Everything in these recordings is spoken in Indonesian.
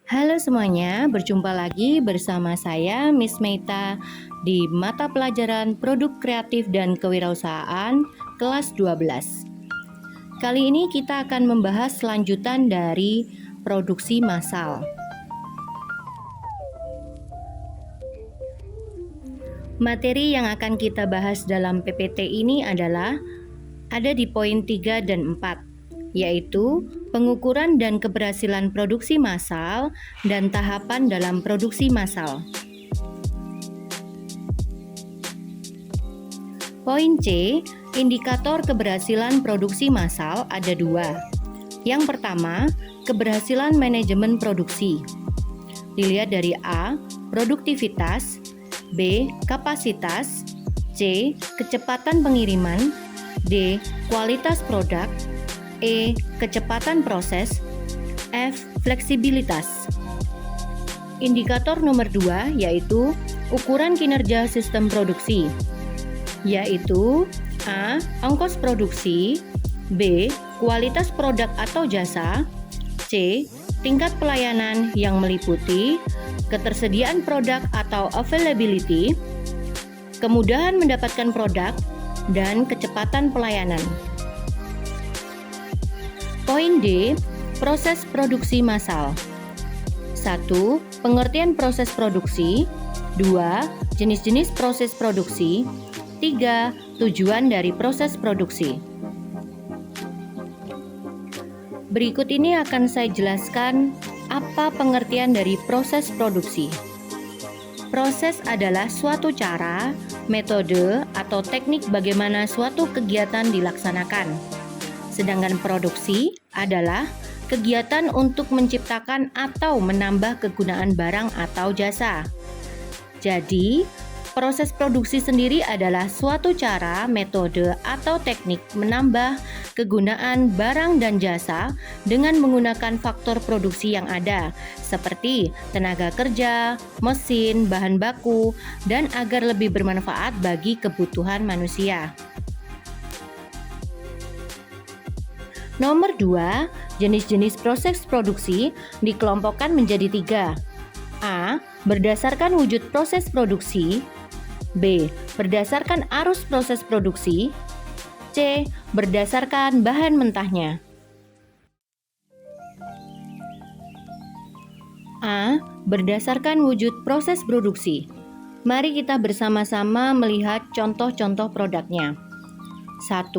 Halo semuanya, berjumpa lagi bersama saya Miss Meita di mata pelajaran Produk Kreatif dan Kewirausahaan kelas 12. Kali ini kita akan membahas lanjutan dari produksi massal. Materi yang akan kita bahas dalam PPT ini adalah ada di poin 3 dan 4, yaitu pengukuran dan keberhasilan produksi massal dan tahapan dalam produksi massal. Poin C, indikator keberhasilan produksi massal ada dua. Yang pertama, keberhasilan manajemen produksi. Dilihat dari A, produktivitas, B, kapasitas, C, kecepatan pengiriman, D, kualitas produk, E, kecepatan proses, F, fleksibilitas. Indikator nomor 2 yaitu ukuran kinerja sistem produksi, yaitu A, ongkos produksi, B, kualitas produk atau jasa, C, tingkat pelayanan yang meliputi ketersediaan produk atau availability, kemudahan mendapatkan produk, dan kecepatan pelayanan. Poin D, proses produksi massal. 1. Pengertian proses produksi. 2. Jenis-jenis proses produksi. 3. Tujuan dari proses produksi. Berikut ini akan saya jelaskan apa pengertian dari proses produksi. Proses adalah suatu cara, metode, atau teknik bagaimana suatu kegiatan dilaksanakan. Sedangkan produksi adalah kegiatan untuk menciptakan atau menambah kegunaan barang atau jasa. Jadi, proses produksi sendiri adalah suatu cara, metode, atau teknik menambah kegunaan barang dan jasa dengan menggunakan faktor produksi yang ada, seperti tenaga kerja, mesin, bahan baku, dan agar lebih bermanfaat bagi kebutuhan manusia. Nomor 2, jenis-jenis proses produksi dikelompokkan menjadi 3. A. Berdasarkan wujud proses produksi. B. Berdasarkan arus proses produksi. C. Berdasarkan bahan mentahnya. A. Berdasarkan wujud proses produksi. Mari kita bersama-sama melihat contoh-contoh produknya. 1.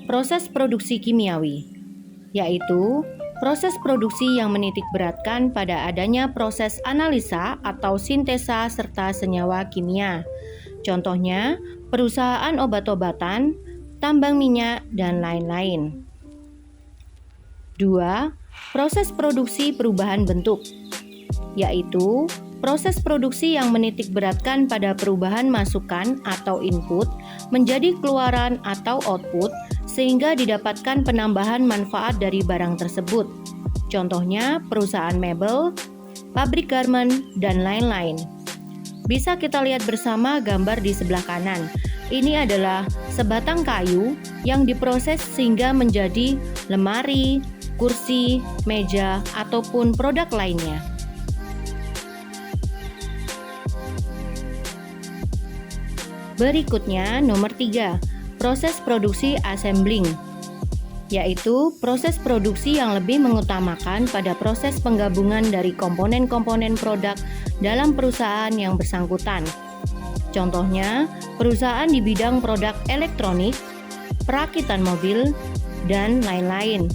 Proses produksi kimiawi, yaitu proses produksi yang menitik beratkan pada adanya proses analisa atau sintesa serta senyawa kimia. Contohnya, perusahaan obat-obatan, tambang minyak, dan lain-lain. 2. Proses produksi perubahan bentuk, yaitu proses produksi yang menitik beratkan pada perubahan masukan atau input menjadi keluaran atau output sehingga didapatkan penambahan manfaat dari barang tersebut. Contohnya, perusahaan mebel, pabrik garmen, dan lain-lain. Bisa kita lihat bersama gambar di sebelah kanan. Ini adalah sebatang kayu yang diproses sehingga menjadi lemari, kursi, meja, ataupun produk lainnya. Berikutnya, nomor 3, proses produksi assembling, yaitu proses produksi yang lebih mengutamakan pada proses penggabungan dari komponen-komponen produk dalam perusahaan yang bersangkutan. Contohnya, perusahaan di bidang produk elektronik, perakitan mobil, dan lain-lain.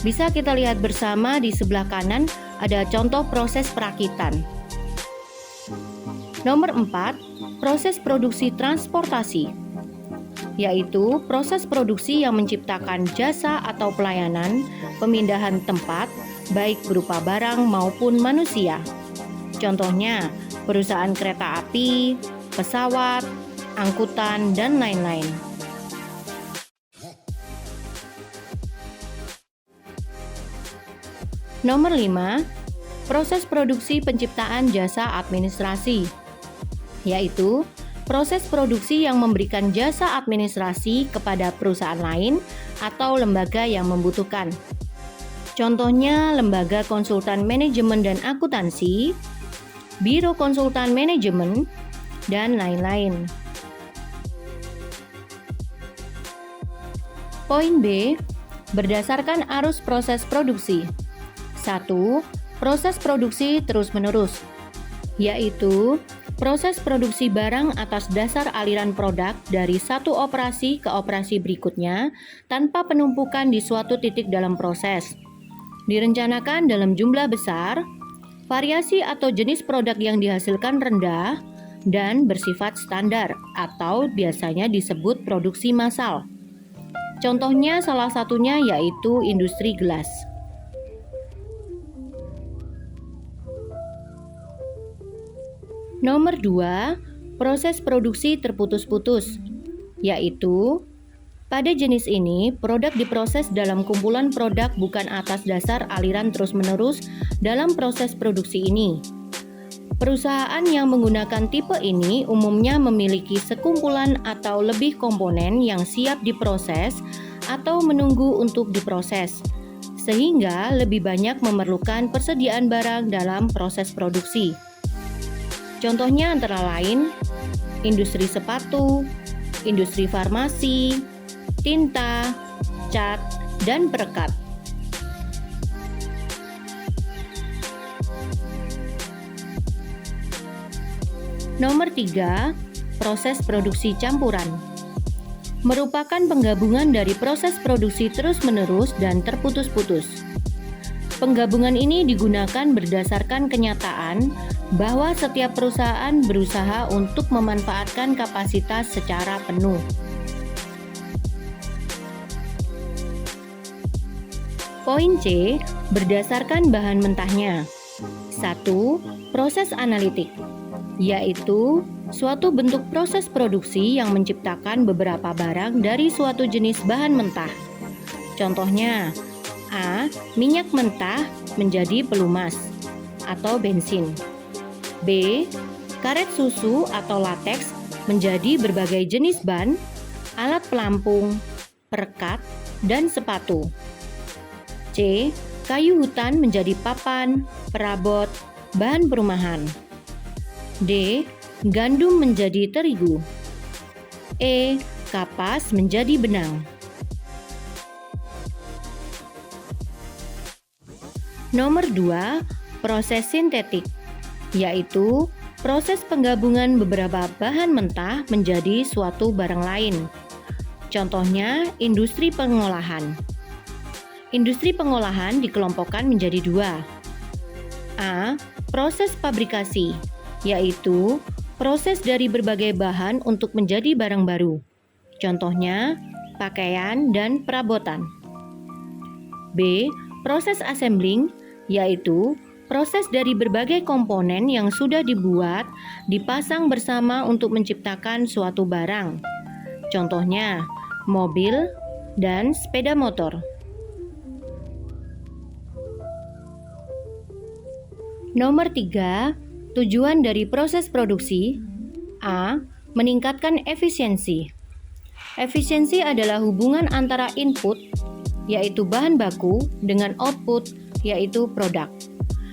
Bisa kita lihat bersama di sebelah kanan ada contoh proses perakitan. Nomor 4, proses produksi transportasi, yaitu proses produksi yang menciptakan jasa atau pelayanan pemindahan tempat, baik berupa barang maupun manusia. Contohnya, perusahaan kereta api, pesawat, angkutan, dan lain-lain. Nomor 5, proses produksi penciptaan jasa administrasi, yaitu proses produksi yang memberikan jasa administrasi kepada perusahaan lain atau lembaga yang membutuhkan. Contohnya lembaga konsultan manajemen dan akuntansi, biro konsultan manajemen, dan lain-lain. Poin B, berdasarkan arus proses produksi. 1. Proses produksi terus-menerus, yaitu proses produksi barang atas dasar aliran produk dari satu operasi ke operasi berikutnya tanpa penumpukan di suatu titik dalam proses. Direncanakan dalam jumlah besar, variasi atau jenis produk yang dihasilkan rendah, dan bersifat standar atau biasanya disebut produksi massal. Contohnya salah satunya yaitu industri gelas. Nomor 2, proses produksi terputus-putus, yaitu pada jenis ini produk diproses dalam kumpulan produk bukan atas dasar aliran terus-menerus dalam proses produksi ini. Perusahaan yang menggunakan tipe ini umumnya memiliki sekumpulan atau lebih komponen yang siap diproses atau menunggu untuk diproses, sehingga lebih banyak memerlukan persediaan barang dalam proses produksi. Contohnya antara lain, industri sepatu, industri farmasi, tinta, cat, dan perekat. Nomor 3, proses produksi campuran. Merupakan penggabungan dari proses produksi terus-menerus dan terputus-putus. Penggabungan ini digunakan berdasarkan kenyataan bahwa setiap perusahaan berusaha untuk memanfaatkan kapasitas secara penuh. Poin C, berdasarkan bahan mentahnya. 1. Proses analitik, yaitu suatu bentuk proses produksi yang menciptakan beberapa barang dari suatu jenis bahan mentah. Contohnya, A. Minyak mentah menjadi pelumas atau bensin. B. Karet susu atau lateks menjadi berbagai jenis ban, alat pelampung, perekat, dan sepatu. C. Kayu hutan menjadi papan, perabot, bahan perumahan. D. Gandum menjadi terigu. E. Kapas menjadi benang. Nomor 2, proses sintetik, yaitu proses penggabungan beberapa bahan mentah menjadi suatu barang lain. Contohnya, industri pengolahan. Industri pengolahan dikelompokkan menjadi 2. A. Proses pabrikasi, yaitu proses dari berbagai bahan untuk menjadi barang baru. Contohnya, pakaian dan perabotan. B. Proses assembling, yaitu proses dari berbagai komponen yang sudah dibuat, dipasang bersama untuk menciptakan suatu barang. Contohnya, mobil dan sepeda motor. Nomor 3, tujuan dari proses produksi. A. Meningkatkan efisiensi. Efisiensi adalah hubungan antara input, yaitu bahan baku, dengan output, yaitu produk.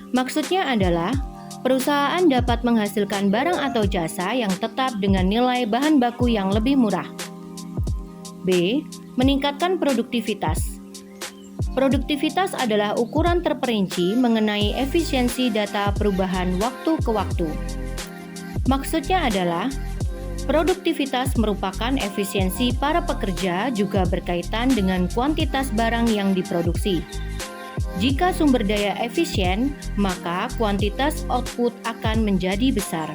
Maksudnya adalah perusahaan dapat menghasilkan barang atau jasa yang tetap dengan nilai bahan baku yang lebih murah. B. Meningkatkan produktivitas. Produktivitas adalah ukuran terperinci mengenai efisiensi data perubahan waktu ke waktu. Maksudnya adalah produktivitas merupakan efisiensi para pekerja juga berkaitan dengan kuantitas barang yang diproduksi. Jika sumber daya efisien, maka kuantitas output akan menjadi besar.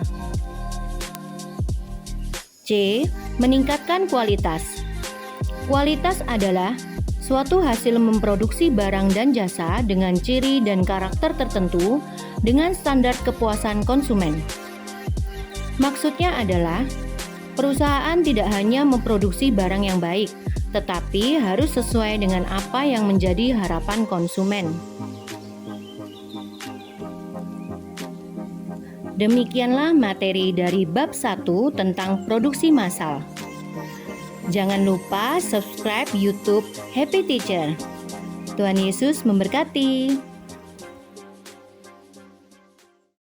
C. Meningkatkan kualitas. Kualitas adalah suatu hasil memproduksi barang dan jasa dengan ciri dan karakter tertentu dengan standar kepuasan konsumen. Maksudnya adalah perusahaan tidak hanya memproduksi barang yang baik, tetapi harus sesuai dengan apa yang menjadi harapan konsumen. Demikianlah materi dari bab 1 tentang produksi massal. Jangan lupa subscribe YouTube Happy Teacher. Tuhan Yesus memberkati.